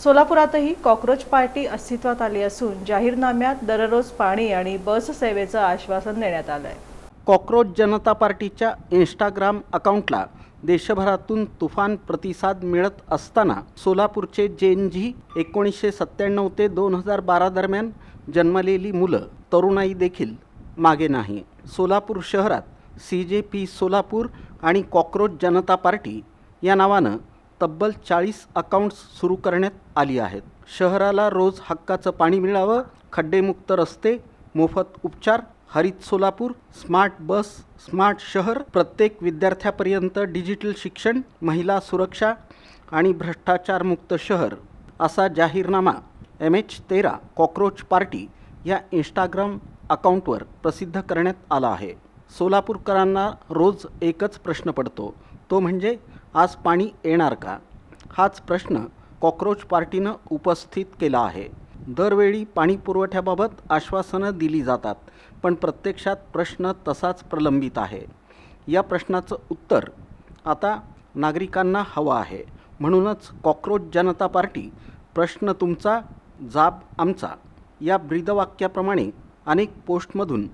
सोलापुरातही cockroach party अस्तित्वात आली असून जाहीरनाम्यात दररोज पाणी आणि बस सेवेचं आश्वासन देण्यात आलंय। कॉकरोच जनता पार्टीच्या इंस्टाग्राम अकाउंटला देशभरातून तुफान प्रतिसाद मिळत असताना सोलापूरचे जेनजी 1997 ते 2012 दरम्यान जन्मलेली मुलं तरुणाई देखील मागे नाही। सोलापूर शहरात CJP सोलापूर आणि कॉकरोच जनता पार्टी या नावानं तब्बल 40 अकाउंट्स सुरू करण्यात आली आहेत। शहराला रोज हक्काचं पाणी मिळावं, खड्डेमुक्त रस्ते, मोफत उपचार, हरित सोलापूर, स्मार्ट बस, स्मार्ट शहर, प्रत्येक विद्यार्थ्यापर्यंत डिजिटल शिक्षण, महिला सुरक्षा आणि भ्रष्टाचारमुक्त शहर असा जाहीरनामा MH13 कॉकरोच पार्टी या इंस्टाग्राम अकाउंटवर प्रसिद्ध करण्यात आला आहे। सोलापूरकरांना रोज एकच प्रश्न पडतो, तो म्हणजे आज पाणी येणार का? हाच प्रश्न कॉकरोच पार्टीनं उपस्थित केला आहे। दरवेळी पाणी पुरवठ्याबाबत आश्वासनं दिली जातात, पण प्रत्यक्षात प्रश्न तसाच प्रलंबित आहे। या प्रश्नाचं उत्तर आता नागरिकांना हवं आहे। म्हणूनच कॉकरोच जनता पार्टी प्रश्न तुमचा, जाब आमचा या ब्रीदवाक्याप्रमाणे अनेक पोस्टमधून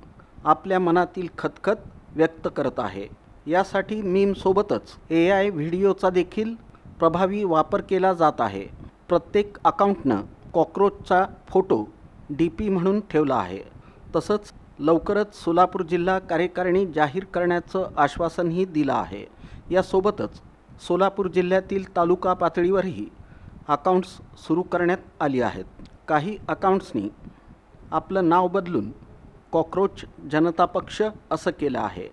आपल्या मनातील खतखत व्यक्त करत आहे। यासाठी मीमसोबतच AI व्हिडिओचा देखील प्रभावी वापर केला जात आहे। प्रत्येक अकाउंटनं कॉकरोचचा फोटो DP म्हणून ठेवला आहे। तसंच लवकरच सोलापूर जिल्हा कार्यकारिणी जाहीर करण्याचं आश्वासनही दिलं आहे। यासोबतच सोलापूर जिल्ह्यातील तालुका पातळीवरही अकाउंट्स सुरू करण्यात आली आहेत। काही अकाउंट्सनी आपलं नाव बदलून कॉकरोच जनता पक्ष असं केलं आहे।